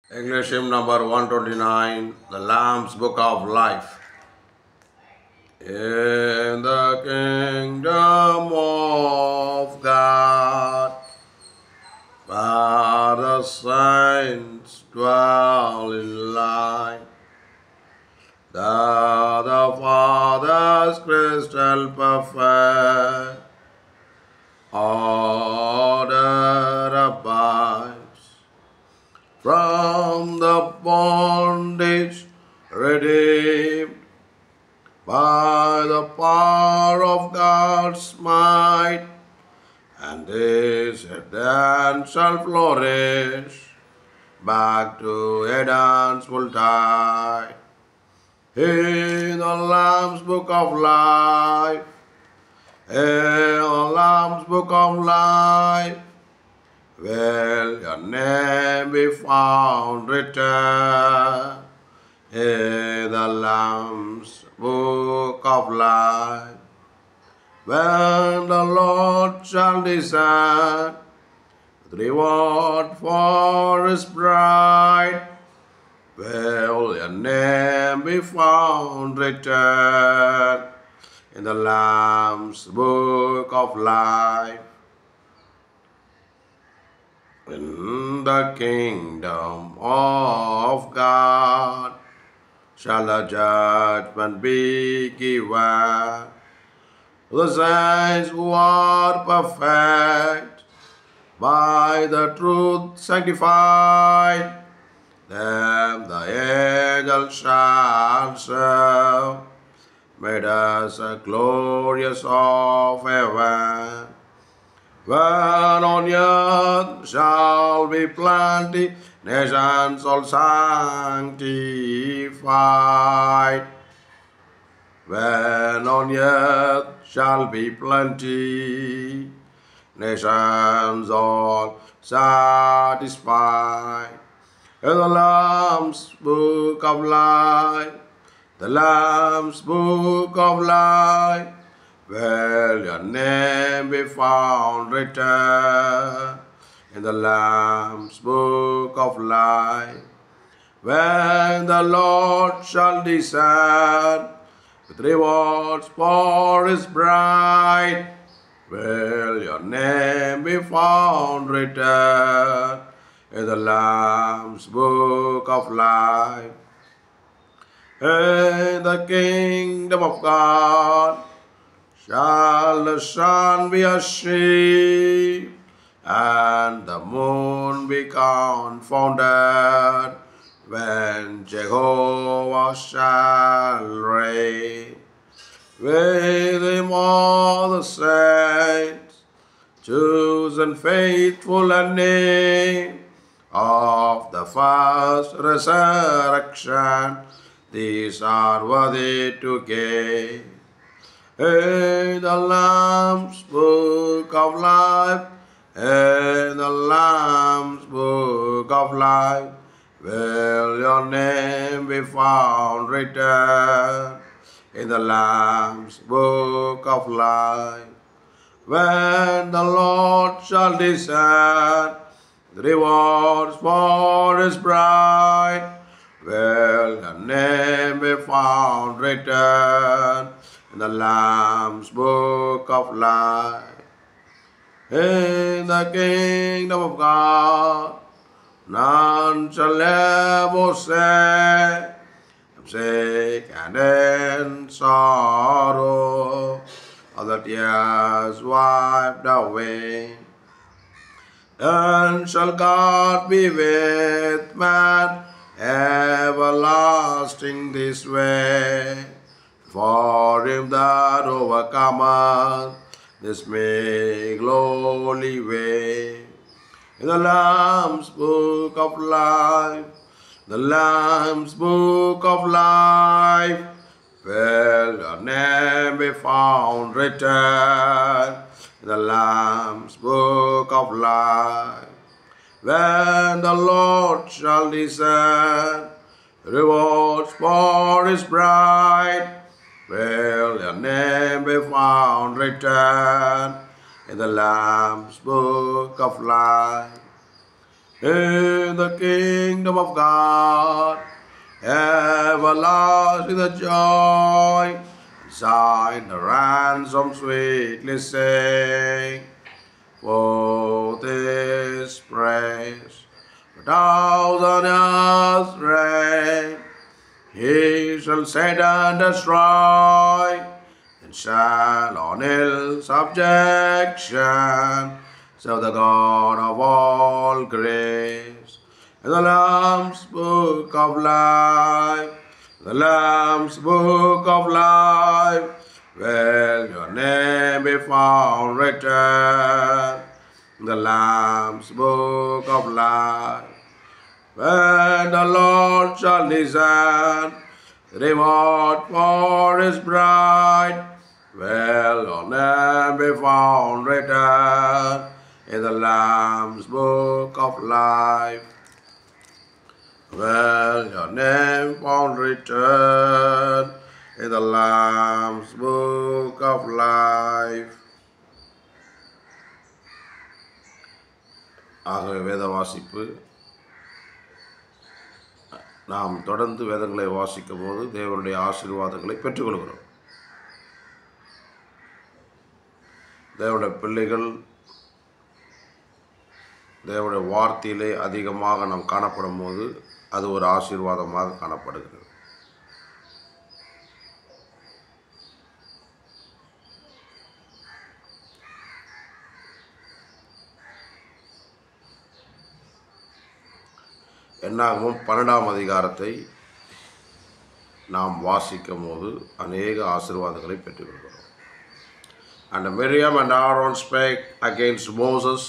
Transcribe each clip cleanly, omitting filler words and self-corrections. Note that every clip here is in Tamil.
English hymn number 129, The Lamb's Book of Life. In the kingdom of God, where the saints dwell in light, there the Father's crystal perfect order abides. From the bondage redeemed by the power of God's might, and this then shall flourish back to Eden's full tide. In the Lamb's Book of Life, in the Lamb's Book of Life, will your name be found written in the Lamb's Book of Life. When the Lord shall descend with reward for his bride, will your name be found written in the Lamb's Book of Life. In the kingdom of God shall the judgment be given to the saints who are perfect, by the truth sanctified. Them the angels shall serve, made us a glorious of heaven. When on earth shall be plenty, nations all sanctified. When on earth shall be plenty, nations all satisfied. In the Lamb's Book of Life, the Lamb's Book of Life, will your name be found written in the Lamb's Book of Life. When the Lord shall descend with rewards for his bride, will your name be found written in the Lamb's Book of Life. In the kingdom of God shall the sun be ashamed, and the moon be confounded, when Jehovah shall reign. With him all the saints, chosen, faithful, and named of the first resurrection, these are worthy to gain. In the Lamb's Book of Life, in the Lamb's Book of Life, will your name be found written in the Lamb's Book of Life. When the Lord shall descend with rewards for his bride, will your name be found written in the Lamb's Book of Life. In the kingdom of God, none shall ever say, I'm sick and in sorrow, all the tears wiped away. Then shall God be with man, everlasting this way. For him that overcometh this meek lowly way. In the Lamb's Book of Life, the Lamb's Book of Life, will your name be found written in the Lamb's Book of Life. When the Lord shall descend, rewards for his bride, will your name be found written in the Lamb's Book of Life. in the kingdom of God, everlasting the joy, sign the ransom sweetly sing, for this praise, 1,000 years reign, he shall set and destroy, and shall on ill subjection serve the God of all grace. In the Lamb's book of life, the Lamb's book of life, will your name be found written. In the Lamb's book of life, when the Lord shall listen, reward for his bride, will your name be found written in the Lamb's book of life. Will your name found written in the Lamb's book of life. ஆகவே வேத வாசிப்பு நாம் தொடர்ந்து வேதங்களை வாசிக்கும் போது தேவனுடைய ஆசீர்வாதங்களை பெற்றுக்கொள்கிறோம். தேவனுடைய பிள்ளைகள் தேவனுடைய வார்த்தையிலே அதிகமாக நாம் காணப்படும் போது அது ஒரு ஆசீர்வாதமாக காணப்படுகிறது. என்னாகமம் 12ஆம் அதிகாரத்தை நாம் வாசிக்கும் போது அநேக ஆசீர்வாதங்களை பெற்றுக்கொள்கிறோம். And Miriam and Aaron spake against Moses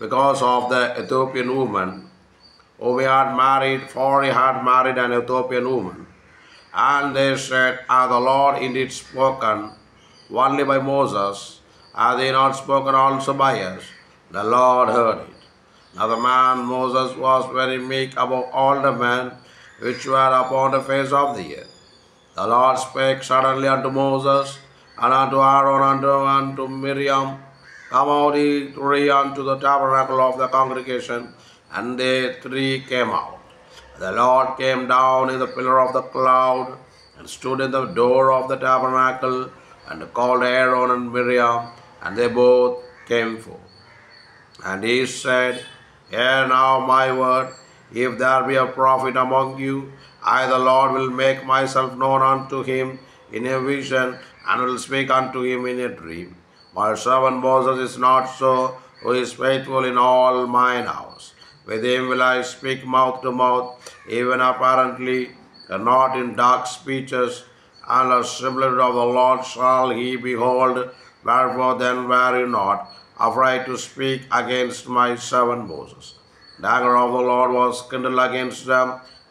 because of the Ethiopian woman whom he had married, for he had married an Ethiopian woman. And they said, Hath the Lord indeed spoken only by Moses? Hath he not spoken also by us? The Lord heard it. Now the man Moses was very meek above all the men which were upon the face of the earth. The Lord spake suddenly unto Moses, and unto Aaron, and unto Miriam, Come out ye three unto the tabernacle of the congregation. And they three came out. The Lord came down in the pillar of the cloud, and stood in the door of the tabernacle, and called Aaron and Miriam, and they both came forth. And he said, Hear now my word, if there be a prophet among you, I the Lord will make myself known unto him in a vision, and will speak unto him in a dream. My servant Moses is not so, who is faithful in all mine house. With him will I speak mouth to mouth, even apparently, and not in dark speeches, and the similitude of the Lord shall he behold. Wherefore then were you not afraid to speak against my servant Moses? The anger of the Lord was kindled against them,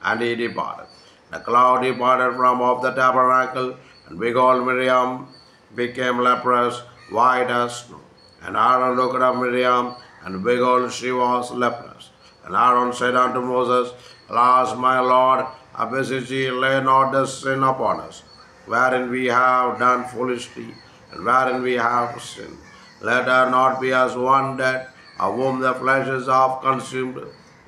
and he departed. The cloud departed from off the tabernacle, and behold, Miriam became leprous, white as snow. And Aaron looked at Miriam, and behold, she was leprous. And Aaron said unto Moses, Alas, my Lord, I beseech thee, lay not this sin upon us, wherein we have done foolishly, and wherein we have sinned. Let her not be as one dead, of whom the flesh is half consumed,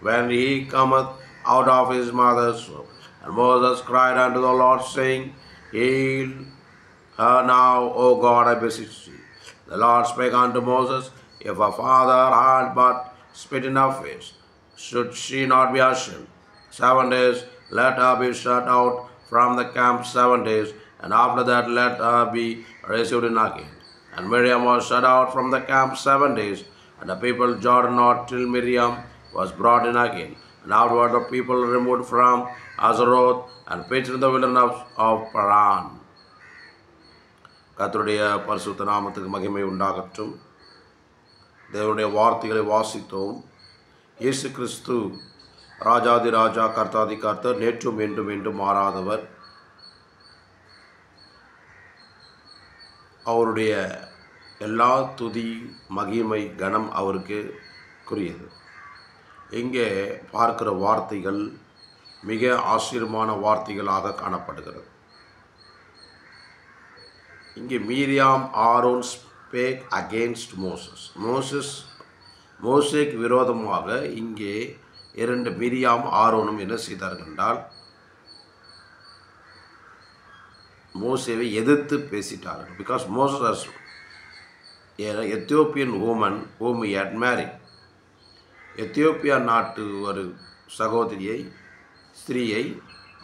when he cometh out of his mother's womb. And Moses cried unto the Lord, saying, Heal her now, O God, I beseech thee. The Lord spake unto Moses, If her father had but spit in her face, should she not be ashamed? 7 days let her be shut out from the camp 7 days, and after that let her be received in again. And Miriam was shut out from the camp 7 days, and the people journeyed not till Miriam was brought in again. And afterward the people removed from Hazeroth and pitched in the wilderness of Paran. கர்த்தருடைய பரிசுத்த நாமத்துக்கு மகிமை உண்டாகட்டும். தேவனுடைய வார்த்தைகளை வாசித்தோம். இயேசு கிறிஸ்து ராஜாதி ராஜா, கர்த்தாதி கர்த்தர், நேற்றும் என்றும் என்றும் மாறாதவர். அவருடைய எல்லா துதி மகிமை கனம் அவருக்கு குறியது. இங்கே பார்க்கிற வார்த்தைகள் மிக ஆச்சரியமான வார்த்தைகளாக காணப்படுகிறது. இங்கே Miriam Aaron ஸ்பேக் against Moses. Moses மோசேக்கு விரோதமாக இங்கே 2 மிரியாம் ஆரோனும் என்ன செய்தார்கள் என்றால் மோசேவை எதிர்த்து பேசிட்டார்கள். Because Moses Ethiopian woman whom he had married. Ethiopia நாட்டு ஒரு ஸ்திரீயை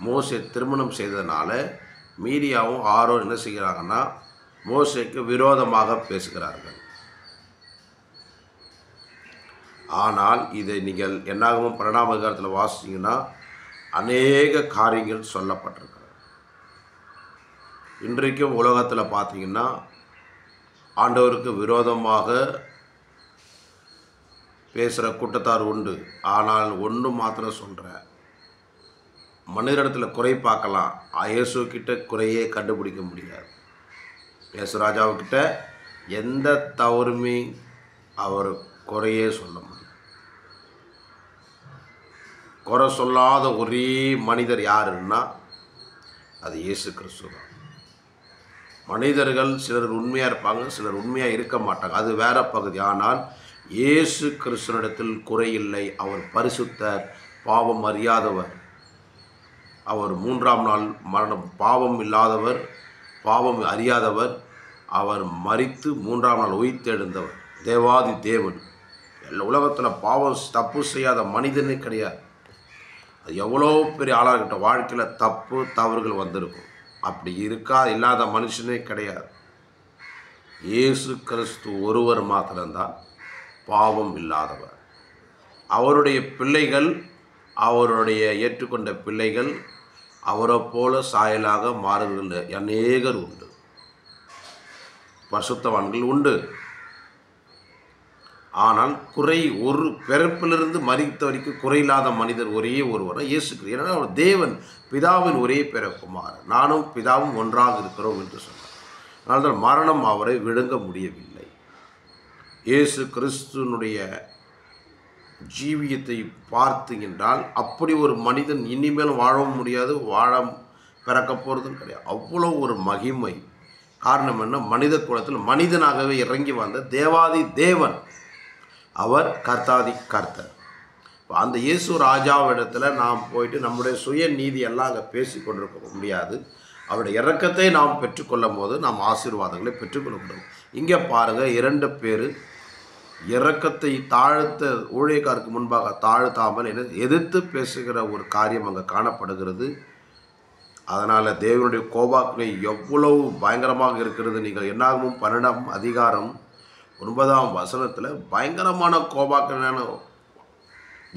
மோசே திருமணம் செய்ததுனால மீரியாவும் ஆரோன் என்ன செய்கிறாங்கன்னா மோசேக்கு விரோதமாக பேசுகிறார்கள். ஆனால் இதை நீங்கள் என்னாகவும் 12ஆம் அதிகாரத்தில் வாசிச்சிங்கன்னா அநேக காரியங்கள் சொல்லப்பட்டிருக்கிறது. இன்றைக்கும் உலகத்தில் பார்த்தீங்கன்னா ஆண்டவருக்கு விரோதமாக பேசுகிற கூட்டத்தார் உண்டு. ஆனால் ஒன்று மாத்திரம் சொல்கிறேன், மனிதனிடத்தில் குறை பார்க்கலாம், இயேசுக்கிட்ட குறையே கண்டுபிடிக்க முடியாது. இயேசு ராஜாவுக்கிட்ட எந்த தவறுமே அவர் குறையே சொல்ல முடியும். குறை சொல்லாத ஒரே மனிதர் யாருன்னா அது இயேசு கிறிஸ்து தான். மனிதர்கள் சிலர் உண்மையாக இருப்பாங்க, சிலர் உண்மையாக இருக்க மாட்டாங்க, அது வேற பகுதி. ஆனால் இயேசு கிறிஸ்துவிடத்தில் குறையில்லை. அவர் பரிசுத்தர், பாவம் அறியாதவர். அவர் 3ஆம் நாள் மரணம், பாவம் இல்லாதவர், பாவம் அறியாதவர். அவர் மரித்து 3ஆம் நாள் உயிர்த்தெழுந்தவர், தேவாதி தேவன். எல்லா உலகத்தில் பாவம் தப்பு செய்யாத மனிதனே கிடையாது. அது எவ்வளோ பெரிய ஆளாகிட்ட வாழ்க்கையில் தப்பு தவறுகள் வந்திருக்கும். அப்படி இல்லாத மனுஷனே கிடையாது. இயேசு கிறிஸ்து ஒருவர் மாத்திரம்தான் பாவம் இல்லாதவர். அவருடைய பிள்ளைகள், அவருடைய ஏற்றுக்கொண்ட பிள்ளைகள் அவரை போல சாயலாக மாறுகின்ற அநேகர் உண்டு, பரிசுத்தவான்கள் உண்டு. ஆனால் ஒரு பிறப்பிலிருந்து மரித்த வரைக்கும் குறையில்லாத மனிதர் ஒரே ஒருவர் இயேசு கிறிஸ்து. ஏன்னா அவர் தேவன், பிதாவின் ஒரே பிறகுமார், நானும் பிதாவும் ஒன்றாக இருக்கிறோம் என்று சொன்னார். அதனால்தான் மரணம் அவரை விழுங்க முடியவில்லை. இயேசு கிறிஸ்துனுடைய ஜீவியத்தை பார்த்தீங்கன்றால் அப்படி ஒரு மனிதன் இனிமேலும் வாழவும் முடியாது, பிறக்க போகிறதும் கிடையாது. அவ்வளோ ஒரு மகிமை. காரணம் என்ன? மனித குலத்தில் மனிதனாகவே இறங்கி வந்த தேவாதி தேவன், அவர் கர்த்தாதி கர்த்தர். அந்த இயேசு ராஜாவிடத்தில் நாம் போயிட்டு நம்முடைய சுய நீதியெல்லாம் அங்கே பேசி கொண்டிருக்க முடியாது. அவருடைய இரக்கத்தை நாம் பெற்றுக்கொள்ளும் போது நாம் ஆசீர்வாதங்களை பெற்றுக்கொள்ள முடியும். இங்கே பாருங்கள், 2 பேர் இரக்கத்தை தாழ்த்த ஊழியக்காருக்கு முன்பாக தாழ்த்தாமல் எதிர்த்து பேசுகிற ஒரு காரியம் அங்கே காணப்படுகிறது. அதனால் தேவனுடைய கோபாக்னை எவ்வளவு பயங்கரமாக இருக்கிறது. நீங்கள் என்னாகும் 12ஆம் அதிகாரம் 9ஆம் வசனத்தில் பயங்கரமான கோபாக்கனான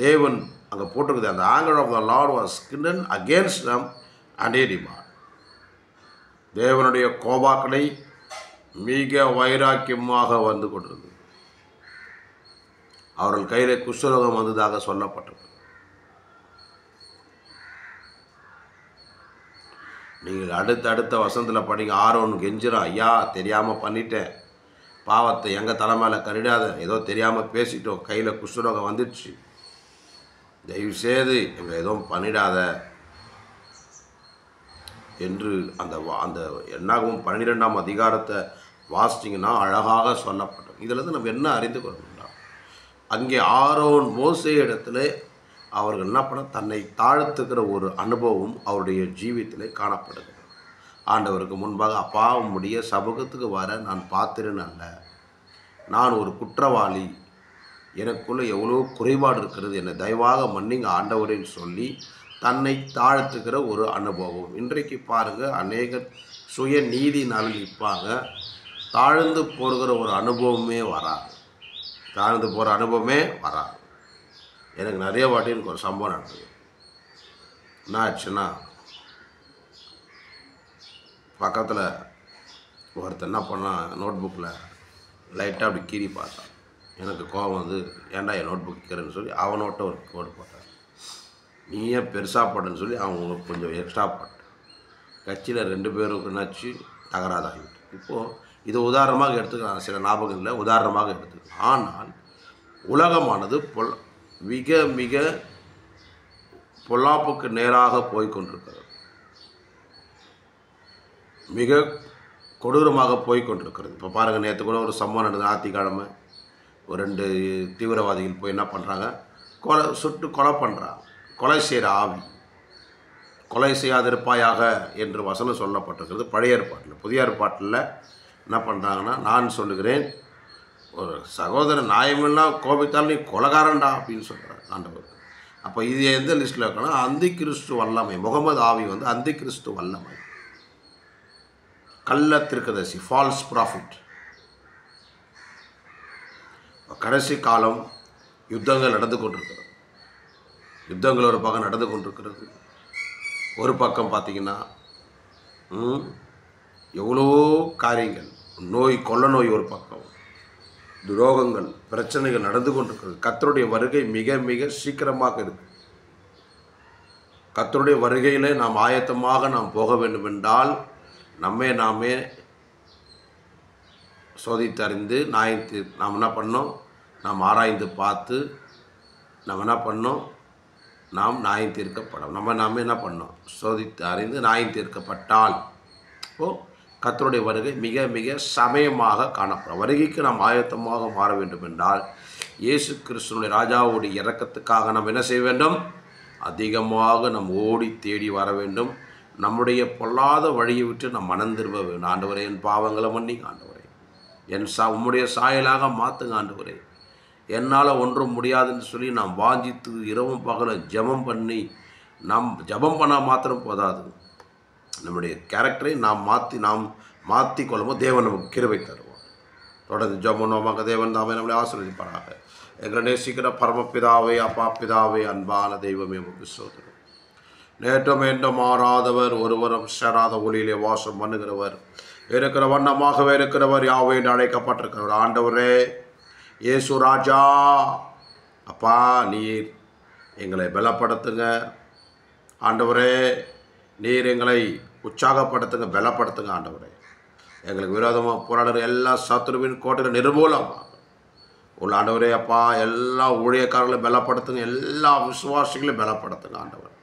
தேவன் அங்கே போட்டிருக்குது. அந்த anger of the Lord was kindled against them and he departed. தேவனுடைய கோபாக்கனை மிக வைராக்கியமாக வந்து கொண்டிருந்தது. அவர்கள் கையில் குஷ்டரோகம் வந்ததாக சொல்லப்பட்டது. நீங்கள் அடுத்த வசனத்தில் படிங்க. ஆரோன் கெஞ்சிரான், ஐயா தெரியாமல் பண்ணிட்டேன், பாவத்தை எங்கள் தலைமையில் கருடாத, ஏதோ தெரியாமல் பேசிட்டோம், கையில் குஷ்டரோகம் வந்துடுச்சு, தயவுசெய்து எங்கள் எதுவும் பண்ணிடாத என்று அந்த என்னாகவும் 12ஆம் அதிகாரத்தை வாசிச்சிங்கன்னா அழகாக சொல்லப்பட்டோம். இதில் நம்ம என்ன அறிந்து கொள்ளணும்னா, அங்கே ஆரோன் மோசே இடத்துல அவர்கள் என்ன பண்ண தன்னை தாழ்த்துக்கிற ஒரு அனுபவம் அவருடைய ஜீவியத்தில் காணப்படுகிறது. ஆண்டவருக்கு முன்பாக, அப்பா உம்முடைய சமூகத்துக்கு வர நான் பாத்திரன் அல்ல, நான் ஒரு குற்றவாளி, எனக்குள்ளே எவ்வளோ குறைபாடு இருக்கிறது, என்னை தயவாக மன்னிங்க ஆண்டவரேன்னு சொல்லி தன்னை தாழ்த்துக்கிற ஒரு அனுபவம். இன்றைக்கு பாருங்கள், அநேகர் சுய நீதினால் நிற்பாங்க, தாழ்ந்து போகிற ஒரு அனுபவமே வராது. எனக்கு நிறைய வாட்டி எனக்கு ஒரு சம்பவம் நடந்தது. என்ன ஆச்சுன்னா, பக்கத்தில் ஒருத்தர் என்ன பண்ணால் நோட் புக்கில் லைட்டாக அப்படி கீறி பார்த்தான். எனக்கு கோபம் வந்து, ஏன்டா என் நோட் புக் கீறன்னு சொல்லி அவனோட்ட ஒரு கோடு போட்டான். நீ ஏன் பெருசாக போட்டேன்னு சொல்லி அவங்க கொஞ்சம் எக்ஸ்ட்ரா போட்டேன். கட்சியில் 2 பேருக்கு என்னாச்சு, தகராதாகிவிட்டு. இப்போது இது உதாரணமாக எடுத்துக்கலாம், சில ஞாபகம் இல்லை, உதாரணமாக எடுத்துக்கலாம். ஆனால் உலகமானது மிக மிக பொல்லாப்புக்கு நேராக போய்கொண்டிருக்கிறது, மிக கொடூரமாக போய்கொண்டிருக்கிறது. இப்போ பாருங்கள், நேற்று கூட ஒரு சம்பவம் நடந்தது. ஞாயிற்றுக்கிழமை ஒரு 2 தீவிரவாதிகள் போய் என்ன பண்ணுறாங்க, சுட்டு கொலை பண்ணுறாங்க. கொலை செய்கிற ஆவி. கொலை செய்யாதிருப்பாயாக என்று வசனம் சொல்லப்பட்டிருக்கிறது பழைய ஏற்பாட்டில். புதிய ஏற்பாட்டில் என்ன பண்ணுறாங்கன்னா, நான் சொல்லுகிறேன், ஒரு சகோதரன் நியாயமெல்லாம் கோபித்தால் நீ கொலைகாரன்டா அப்படின்னு சொல்கிறார் ஆண்டவர். அப்போ இது எந்த லிஸ்ட்டில் இருக்கணும்? அந்தி கிறிஸ்து வல்லமை. முகமது ஆவி வந்து அந்தி கிறிஸ்து வல்லமை, கள்ள தீர்க்கதரிசி, ஃபால்ஸ் ப்ராஃபிட். கடைசி காலம் யுத்தங்கள் நடந்து கொண்டிருக்கிறது. யுத்தங்கள் ஒரு பக்கம் நடந்து கொண்டிருக்கிறது. ஒரு பக்கம் பார்த்திங்கன்னா எவ்வளோ காரியங்கள், நோய், கொள்ள நோய் ஒரு பக்கம், துரோகங்கள், பிரச்சனைகள் நடந்து கொண்டிருக்கிறது. கர்த்தருடைய வருகை மிக மிக சீக்கிரமாக இருக்குது. கர்த்தருடைய வருகையில் நாம் ஆயத்தமாக நாம் போக வேண்டும் என்றால் நம்மை நாமே சோதித்தறிந்து நாம் என்ன பண்ணோம், நாம் ஆராய்ந்து பார்த்து நம்ம என்ன பண்ணோம், நாம் நியாயம் தீர்க்கப்படும். நாம என்ன பண்ணோம், சோதித்து அறிந்து நியாயம் தீர்க்கப்பட்டால் கர்த்தருடைய வருகை மிக மிக சமயமாக காணப்படும். வருகைக்கு நாம் ஆயத்தமாக மாற வேண்டும் என்றால் இயேசு கிறிஸ்துவினுடைய ராஜாவுடைய இரக்கத்துக்காக நாம் என்ன செய்ய வேண்டும், அதிகமாக நாம் ஓடி தேடி வர வேண்டும். நம்முடைய பொல்லாத வழியை விட்டு நாம் மனம் திரும்ப வேண்டும். ஆண்டவரே, என் பாவங்களை மன்னிங்க ஆண்டவரே, உம்முடைய சாயலாக மாற்றுங்க ஆண்டவரே, என்னால் ஒன்றும் முடியாதுன்னு சொல்லி நாம் வாஞ்சித்து இரவும் பகலும் ஜெபம் பண்ணி, நாம் ஜெபம் பண்ணால் மாத்திரம் போதாது, நம்முடைய கேரக்டரை நாம் மாற்றி கொள்ளும்போது தேவன் நமக்கு கிருபை தருவார். தொடர்ந்து ஜெபமாக தேவன் தாமே நம்மளை ஆசீர்வதிப்பாராக. எங்களை நேசிக்கிற பரமபிதாவே, அப்பா பிதாவே, அன்பான தெய்வமே, உமக்கு ஸ்தோத்திரம். நேற்றும் என்றும் மாறாதவர், ஒருவரும் சேராத ஒளியிலே வாசம் பண்ணுகிறவர், இருக்கிற வண்ணமாகவே இருக்கிறவர், யாவே என்று அழைக்கப்பட்டிருக்கிறவர் ஆண்டவரே இயேசு ராஜா. அப்பா, நீர் எங்களை பலப்படுத்துங்க ஆண்டவரே, நீர் எங்களை உற்சாகப்படுத்துங்க, பலப்படுத்துங்க ஆண்டவரே. எங்களுக்கு விரோதமாக போராடுற எல்லா சத்துருவின் கோட்டைகளை நிர்மூலமாக உள்ள ஆண்டவரே அப்பா, எல்லா ஊழியக்காரர்களையும் பலப்படுத்துங்க, எல்லா விசுவாசிகளையும் பலப்படுத்துங்க ஆண்டவர்.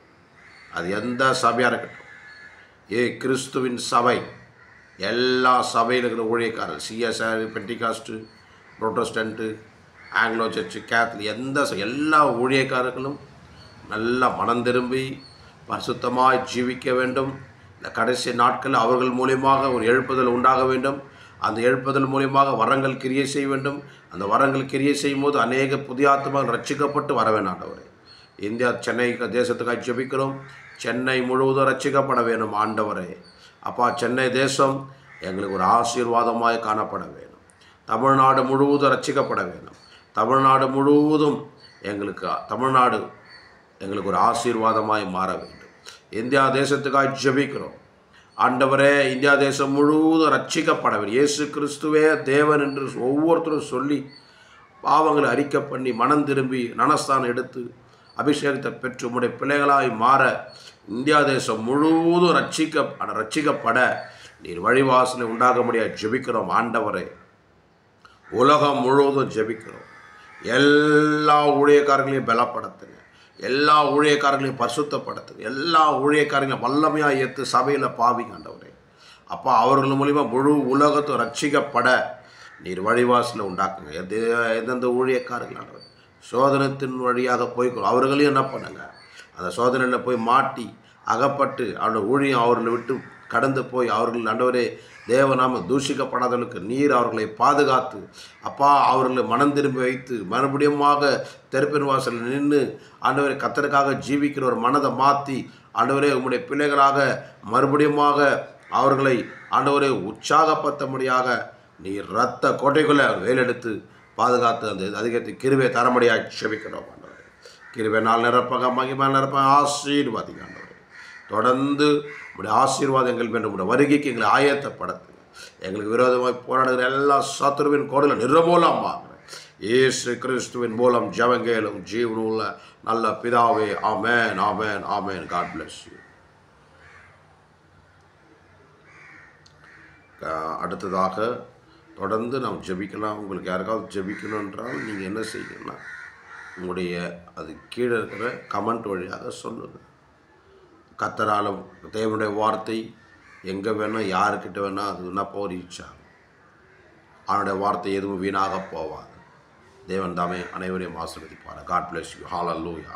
அது எந்த சபையாக இருக்கட்டும், கிறிஸ்துவின் சபை, எல்லா சபையில் இருக்கிற ஊழியக்காரர்கள், சிஎஸ்ஆர், பெண்டிகாஸ்ட்டு, புரோட்டஸ்டன்ட்டு, ஆங்கிலோ சர்ச்சு, கேத்தலிக், எல்லா ஊழியக்காரர்களும் நல்லா மனம் திரும்பி பரிசுத்தமாக ஜீவிக்க வேண்டும். இந்த கடைசி நாட்களில் அவர்கள் மூலியமாக ஒரு எழுப்புதல் உண்டாக வேண்டும். அந்த எழுப்புதல் மூலியமாக வரங்கள் கிரியை செய்ய வேண்டும். அந்த வரங்கள் கிரியை செய்யும் போது அநேக புதிய ஆத்மாக்கள் ரட்சிக்கப்பட்டு வர வேண்டும் ஆண்டவரே. இந்தியா, சென்னை தேசத்துக்காக ஜெபிக்கிறோம். சென்னை முழுவதும் ரட்சிக்கப்பட வேண்டும் ஆண்டவரே. அப்பா, சென்னை தேசம் எங்களுக்கு ஒரு ஆசீர்வாதமாக காணப்பட வேண்டும். தமிழ்நாடு முழுவதும் ரட்சிக்கப்பட வேண்டும். தமிழ்நாடு முழுவதும் எங்களுக்கு ஒரு ஆசீர்வாதமாய் மாற வேண்டும். இந்தியா தேசத்துக்காக ஜெபிக்கிறோம் ஆண்டவரே. இந்தியா தேசம் முழுவதும் ரட்சிக்கப்பட வேண்டும். இயேசு கிறிஸ்துவே தேவன் என்று ஒவ்வொருத்தரும் சொல்லி பாவங்களை அறிக்கை பண்ணி மனம் திரும்பி ஞானஸ்தானம் எடுத்து அபிஷேகத்தை பெற்று உம்முடைய பிள்ளைகளாய் மாற இந்தியா தேசம் முழுவதும் ரட்சிக்கப்பட நீர் வழிவாசலை உண்டாக முடியாது ஜெபிக்கிறோம் ஆண்டவரே. உலகம் முழுவதும் ஜெபிக்கிறோம். எல்லா ஊழியக்காரர்களையும் பலப்படுத்துங்க, எல்லா ஊழியக்காரர்களையும் பரிசுத்தப்படுத்துங்க, எல்லா ஊழியக்காரங்களையும் வல்லமையாக ஏற்று சபையில் பாவிங்க ஆண்டவரே. அப்பா, அவர்கள் மூலிமா முழு உலகத்தை ரட்சிக்கப்பட நீர் வழிவாசலை உண்டாக்குங்க. எந்தெந்த ஊழியக்காரர்கள் ஆண்டவர் சோதனத்தின் வழியாக போய்க்கணும், அவர்களையும் என்ன பண்ணுங்க, அந்த சோதனையில் போய் மாட்டி அகப்பட்டு அவருடைய ஊழியம் அவர்களை விட்டு கடந்து போய் அவர்கள் ஆண்டவரே தேவநாம தூஷிக்கப்படாதவர்களுக்கு நீர் அவர்களை பாதுகாத்து அப்பா, அவர்களை மனம் திரும்பி வைத்து மறுபடியுமாக தெருப்பின் வாசலில் நின்று ஆண்டவரை கர்த்தருக்காக ஜீவிக்கிற ஒரு மனதை மாற்றி ஆண்டவரே உம்முடைய பிள்ளைகளாக மறுபடியுமாக அவர்களை ஆண்டவரை உற்சாகப்படுத்தும்படியாக நீர் இரத்த கோட்டைக்குள்ளே வேலெடுத்து பாதுகாத்து அந்த அதிகத்தை கிருபை தரமுடியாக செபிக்கிறோம் ஆண்டவரே. கிருபை நாள் நிரப்பக மகிமை நிரப்பக ஆசீர்வாதிங்க ஆண்டவரே. தொடர்ந்து உங்களுடைய ஆசீர்வாதங்கள் வேண்டும். உங்களுடைய வருகைக்கு எங்களை ஆயத்தப்படுத்துங்க. எங்களுக்கு விரோதமாக போராடுகிற எல்லா சத்துருவின் கோடையில் நிர்மூலமாக இயேசு கிறிஸ்துவின் மூலம் ஜெபங்கேலும் ஜீவனுள்ள நல்ல பிதாவே. ஆமென், ஆமென், ஆமென். God bless you. அடுத்ததாக தொடர்ந்து நாம் ஜெபிக்கலாம். உங்களுக்கு யாருக்காவது ஜெபிக்கணும் என்றால் நீங்கள் என்ன செய்யணும்னா உங்களுடைய அது கீழே இருக்கிற கமெண்ட் வழியாக சொல்லுங்கள். கர்த்தராலும் தேவனுடைய வார்த்தை எங்கே வேணால் யாருக்கிட்ட வேணால் அது என்ன ரீச் ஆகும். அவனுடைய வார்த்தை எதுவும் வீணாக போவாது. தேவன் தாமே அனைவரையும் ஆசீர்வதிப்பார். God bless you. ஹalleluya.